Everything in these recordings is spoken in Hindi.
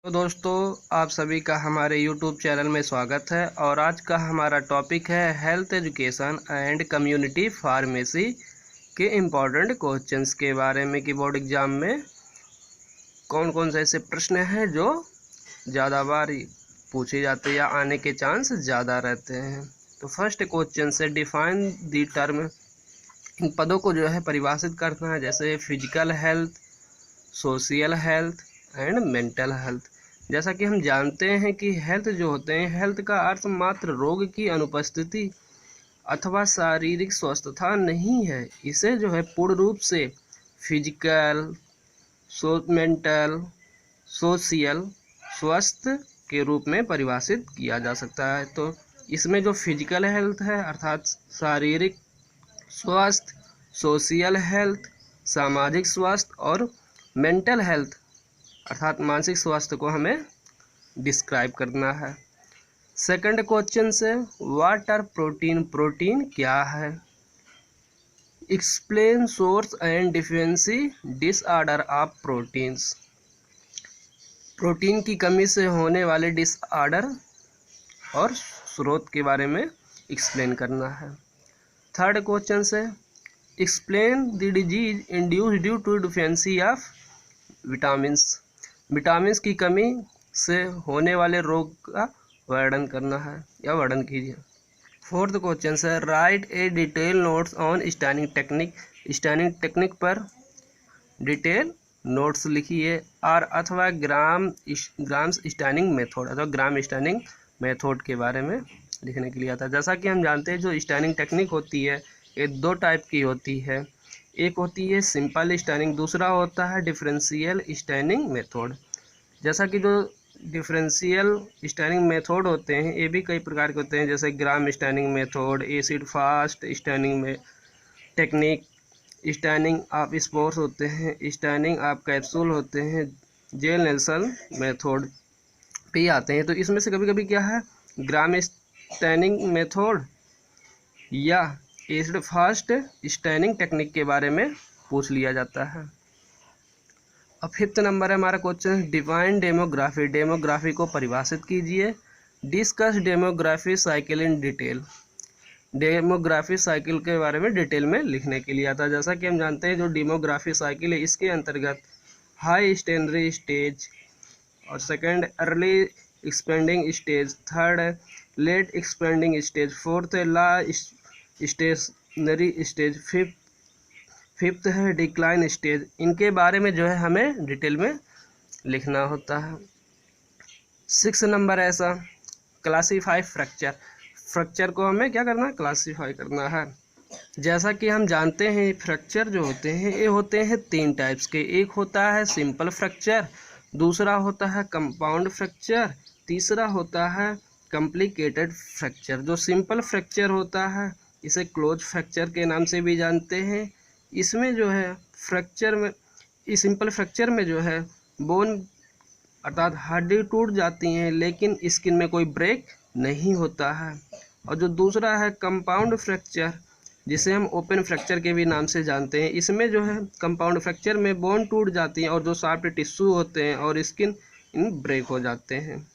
तो दोस्तों, आप सभी का हमारे YouTube चैनल में स्वागत है। और आज का हमारा टॉपिक है health education and community pharmacy के इम्पोर्टेंट क्वेश्चंस के बारे में कि बोर्ड एग्जाम में कौन कौन से ऐसे प्रश्न हैं जो ज़्यादा बार पूछे जाते हैं या आने के चांस ज़्यादा रहते हैं। तो फर्स्ट क्वेश्चन से डिफाइन दी टर्म, इन पदों को जो है परिभाषित करना है, जैसे physical health, social health and mental health. जैसा कि हम जानते हैं कि हेल्थ जो होते हैं, हेल्थ का अर्थ मात्र रोग की अनुपस्थिति अथवा शारीरिक स्वस्थता नहीं है। इसे जो है पूर्ण रूप से फिजिकल, मेंटल, सोशल स्वास्थ्य के रूप में परिभाषित किया जा सकता है। तो इसमें जो फिजिकल हेल्थ है अर्थात शारीरिक स्वास्थ्य, सोशल हेल्थ सामाजिक स्वास्थ्य और मेंटल हेल्थ अर्थात मानसिक स्वास्थ्य को हमें डिस्क्राइब करना है। सेकंड क्वेश्चन से व्हाट आर प्रोटीन, प्रोटीन क्या है। Explain source and deficiency disorder of proteins, protein की कमी से होने वाले डिसऑर्डर और स्रोत के बारे में एक्सप्लेन करना है। थर्ड क्वेश्चन से explain the disease induced due to deficiency of vitamins, vitamins की कमी से होने वाले रोग का वर्णन करना है या वर्णन कीजिए। फोर्थ क्वेश्चन है right A detail notes on staining technique, staining technique पर डिटेल नोट्स लिखिए। और अथवा ग्राम्स स्टैनिंग मेथड अथवा ग्राम स्टैनिंग मेथड के बारे में लिखने के लिए आता है। जैसा कि हम जानते हैं जो स्टैनिंग टेक्निक होती है ये दो टाइप की होती है, एक होती है सिंपल स्टैनिंग, दूसरा होता है डिफरेंशियल स्टैनिंग मेथड। जैसा कि जो डिफरेंशियल स्टैनिंग मेथड होते हैं ये भी कई प्रकार के होते हैं, जैसे gram staining method, acid fast staining में टेक्निक, स्टैनिंग ऑफ स्पोर्स होते हैं, स्टैनिंग ऑफ कैप्सूल होते हैं, जेल नेल्सन मेथड भी आते हैं। तो इसमें से कभी कभी क्या है ग्राम स्टैनिंग मेथड या एसिड फास्ट स्टैनिंग टेक्निक के बारे में पूछ लिया जाता है। अब फिफ्थ नंबर है हमारा क्वेश्चन डिफाइन डेमोग्राफी, डेमोग्राफी को परिभाषित कीजिए। Discuss demography cycle in detail, demography cycle के बारे में डिटेल में लिखने के लिए आता है। जैसा कि हम जानते हैं जो डेमोग्राफी साइकिल है इसके अंतर्गत हाई स्टैंडरी स्टेज और second early expanding stage, third late expanding stage, fourth ला स्टेशनरी स्टेज, फिफ्थ है डिक्लाइन स्टेज। इनके बारे में जो है हमें डिटेल में लिखना होता है। 6 नंबर ऐसा क्लासीफाई फ्रैक्चर, फ्रैक्चर को हमें क्या करना है क्लासीफाई करना है। जैसा कि हम जानते हैं फ्रैक्चर जो होते हैं ये होते हैं 3 टाइप्स के, एक होता है सिंपल फ्रैक्चर, दूसरा होता है कंपाउंड फ्रैक्चर, तीसरा होता है कॉम्प्लिकेटेड फ्रैक्चर। जो सिंपल फ्रैक्चर होता है इसे क्लोज फ्रैक्चर के नाम से भी जानते हैं। इसमें जो है फ्रैक्चर में, इस सिंपल फ्रैक्चर में जो है बोन अर्थात हड्डी टूट जाती हैं लेकिन स्किन में कोई ब्रेक नहीं होता है। और जो दूसरा है कंपाउंड फ्रैक्चर जिसे हम ओपन फ्रैक्चर के भी नाम से जानते हैं, इसमें जो है कंपाउंड फ्रैक्चर में बोन टूट जाती हैं और जो सॉफ्ट टिश्यू होते हैं और स्किन इन ब्रेक हो जाते हैं।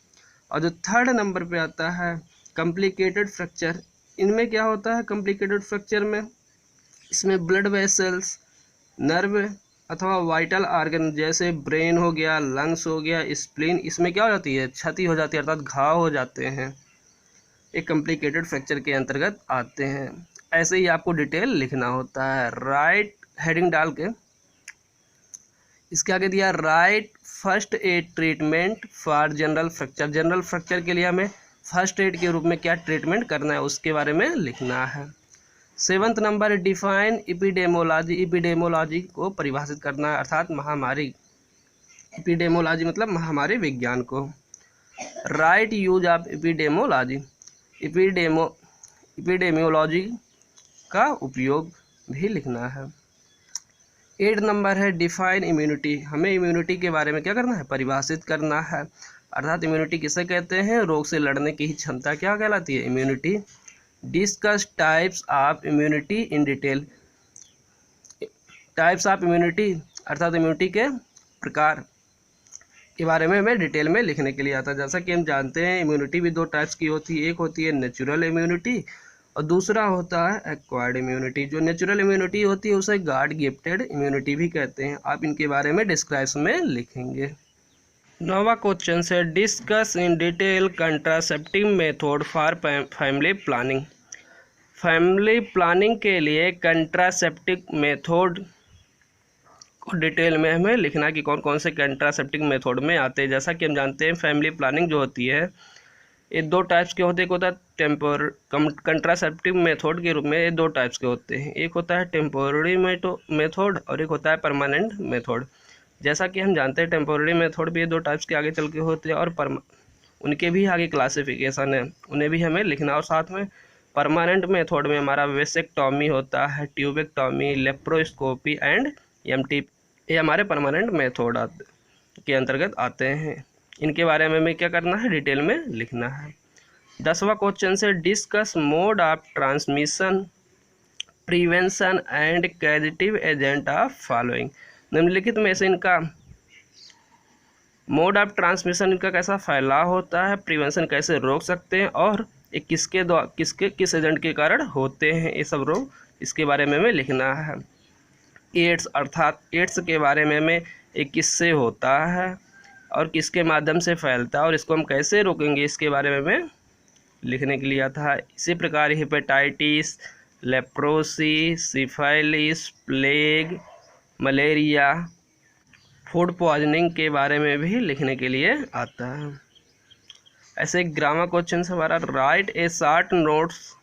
और जो थर्ड नंबर पे आता है कॉम्प्लिकेटेड फ्रैक्चर, इनमें क्या होता है कॉम्प्लिकेटेड फ्रैक्चर में इसमें ब्लड वेसल्स, नर्व अथवा वाइटल ऑर्गन जैसे ब्रेन हो गया, लंग्स हो गया, स्प्लीन, इसमें क्या हो जाती है क्षति हो जाती है अर्थात घाव हो जाते हैं, एक कॉम्प्लिकेटेड फ्रैक्चर के अंतर्गत आते हैं। ऐसे ही आपको डिटेल लिखना होता है। राइट हेडिंग डाल के इसके आगे दिया right first aid treatment for general fracture, general fracture के लिए हमें फर्स्ट एड के रूप में क्या ट्रीटमेंट करना है उसके बारे में लिखना है। 7th number define epidemiology, epidemiology को परिभाषित करना है अर्थात महामारी, एपिडेमोलॉजी मतलब महामारी विज्ञान को। Right use of epidemiology, epidemiology का उपयोग भी लिखना है। 8 नंबर है डिफाइन इम्यूनिटी, हमें इम्यूनिटी के बारे में क्या करना है परिभाषित करना है अर्थात इम्यूनिटी किसे कहते हैं, रोग से लड़ने की क्षमता क्या कहलाती है immunity. Discuss types of immunity in detail, types of immunity अर्थात इम्यूनिटी के प्रकार, के बारे में हमें डिटेल में लिखने के लिए आता है। जैसा कि हम जानते हैं इम्यूनिटी भी दो टाइप्स की होती है, एक होती है नेचुरल इम्यूनिटी और दूसरा होता है एक्वायर्ड इम्यूनिटी। जो नेचुरल इम्यूनिटी होती है उसे गॉड गिफ्टेड इम्यूनिटी भी कहते हैं। आप इनके बारे में डिस्क्रिप्शन में लिखेंगे। नौवां क्वेश्चन है discuss in detail contraceptive method for family planning. Family planning के लिए कंट्रासेप्टिव मेथड को डिटेल में हमें लिखना कि कौन कौन से कंट्रासेप्टिव मेथड में आते हैं। जैसा कि हम जानते हैं फैमिली प्लानिंग जो होती है ये दो टाइप्स के होते हैं। एक होता है टेम्पोर कंट्रासेप्टिव मेथड के रूप में ये दो टाइप्स के होते हैं, एक होता है टेम्पोररी मेथड और एक होता है परमानेंट मेथड। जैसा कि हम जानते हैं टेम्पोररी मेथड भी ये दो टाइप्स के आगे चल के होते हैं और उनके भी आगे क्लासिफिकेशन है, उन्हें भी हमें लिखना। और साथ में परमानेंट मेथड में हमारा वेसेक्टॉमी होता है, ट्यूबेक्टॉमी, लेप्रोस्कोपी एंड एमटी, ये हमारे परमानेंट मेथड के अंतर्गत आते हैं। इनके बारे में हमें क्या करना है, डिटेल में लिखना है। 10वां क्वेश्चन से discuss mode of transmission, prevention and causative agent of following. निम्नलिखित में से इनका मोड ऑफ ट्रांसमिशन इनका कैसा फैलाव होता है, प्रिवेंशन कैसे रोक सकते हैं और ये किस एजेंट के कारण होते हैं, ये सब रोग इसके बारे में हमें लिखना है। एड्स अर्थात एड्स के बारे में हमें ये किससे होता है और किसके माध्यम से फैलता है और इसको हम कैसे रोकेंगे, इसके बारे में हमें लिखने के लिए आता है। इसी प्रकार hepatitis, leprosy, syphilis, plague, malaria, food poisoning के बारे में भी लिखने के लिए आता है। ऐसे ग्रामर क्वेश्चन हमारा right A short notes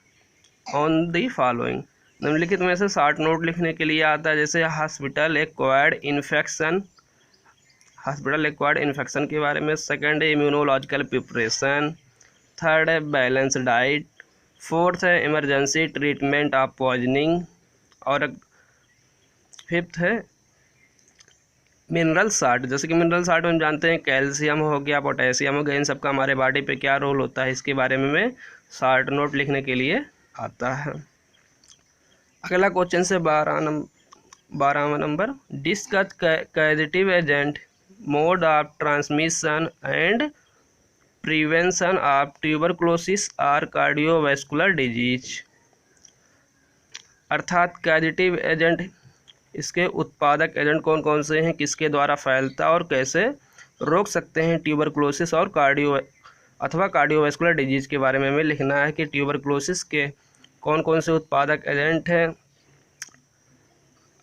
on the following. निम्नलिखित में से शॉर्ट नोट लिखने के लिए आता है, जैसे हॉस्पिटल एक्वायर्ड इन्फेक्शन के बारे में, सेकंड है इम्यूनोलॉजिकल प्रिपरेशन, थर्ड है बैलेंस डाइट, फोर्थ है इमरजेंसी ट्रीटमेंट ऑफ पॉइजनिंग और फिफ्थ है मिनरल साल्ट। जैसे कि मिनरल साल्ट हम जानते हैं कैल्शियम हो गया, पोटेशियम हो गया, इन सब का हमारे बॉडी पे क्या रोल होता है, इसके बारे में हमें शॉर्ट नोट लिखने के लिए आता है। अगला क्वेश्चन से 12वां number discuss causative agent, mode of transmission and prevention of tuberculosis और कार्डियोवैस्कुलर डिजीज। अर्थात कैजेटिव एजेंट, इसके उत्पादक एजेंट कौन कौन से हैं, किसके द्वारा फैलता और कैसे रोक सकते हैं ट्यूबरक्लोसिस और कार्डियोवैस्कुलर डिजीज के बारे में हमें लिखना है कि ट्यूबरक्लोसिस के कौन कौन से उत्पादक एजेंट हैं,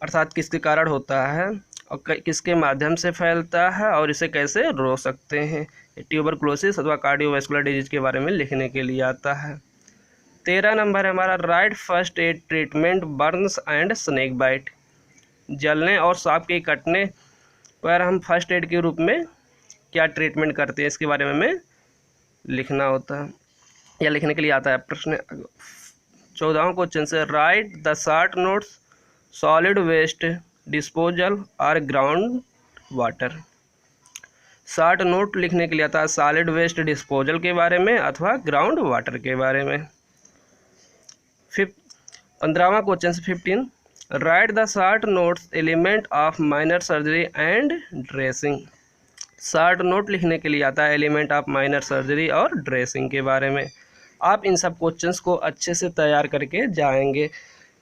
अर्थात किसके कारण होता है और किसके माध्यम से फैलता है और इसे कैसे रोक सकते हैं। ट्यूबरक्लोसिस अथवा कार्डियोवैस्कुलर डिजीज के बारे में लिखने के लिए आता है। 13 नंबर है हमारा right first aid treatment burns and snake bite. जलने और सांप के कटने पर हम फर्स्ट एड के रूप में क्या ट्रीटमेंट करते हैं, इसके बारे में हमें लिखना होता है या लिखने के लिए आता है। प्रश्न 14वां क्वेश्चन से write the short notes solid waste disposal और ग्राउंड वाटर। शॉर्ट नोट लिखने के लिए आता है सॉलिड वेस्ट डिस्पोजल के बारे में अथवा ग्राउंड वाटर के बारे में। 15वां क्वेश्चन से 15 right the short notes element of minor surgery and dressing. Short note लिखने के लिए आता है एलिमेंट ऑफ माइनर सर्जरी और ड्रेसिंग के बारे में। आप इन सब क्वेश्चंस को अच्छे से तैयार करके जाएंगे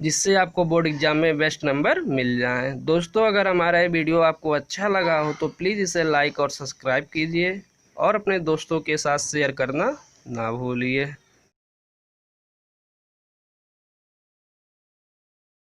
जिससे आपको बोर्ड एग्जाम में बेस्ट नंबर मिल जाएं। दोस्तों अगर हमारा ये वीडियो आपको अच्छा लगा हो तो प्लीज़ इसे लाइक और सब्सक्राइब कीजिए और अपने दोस्तों के साथ शेयर करना ना भूलिए।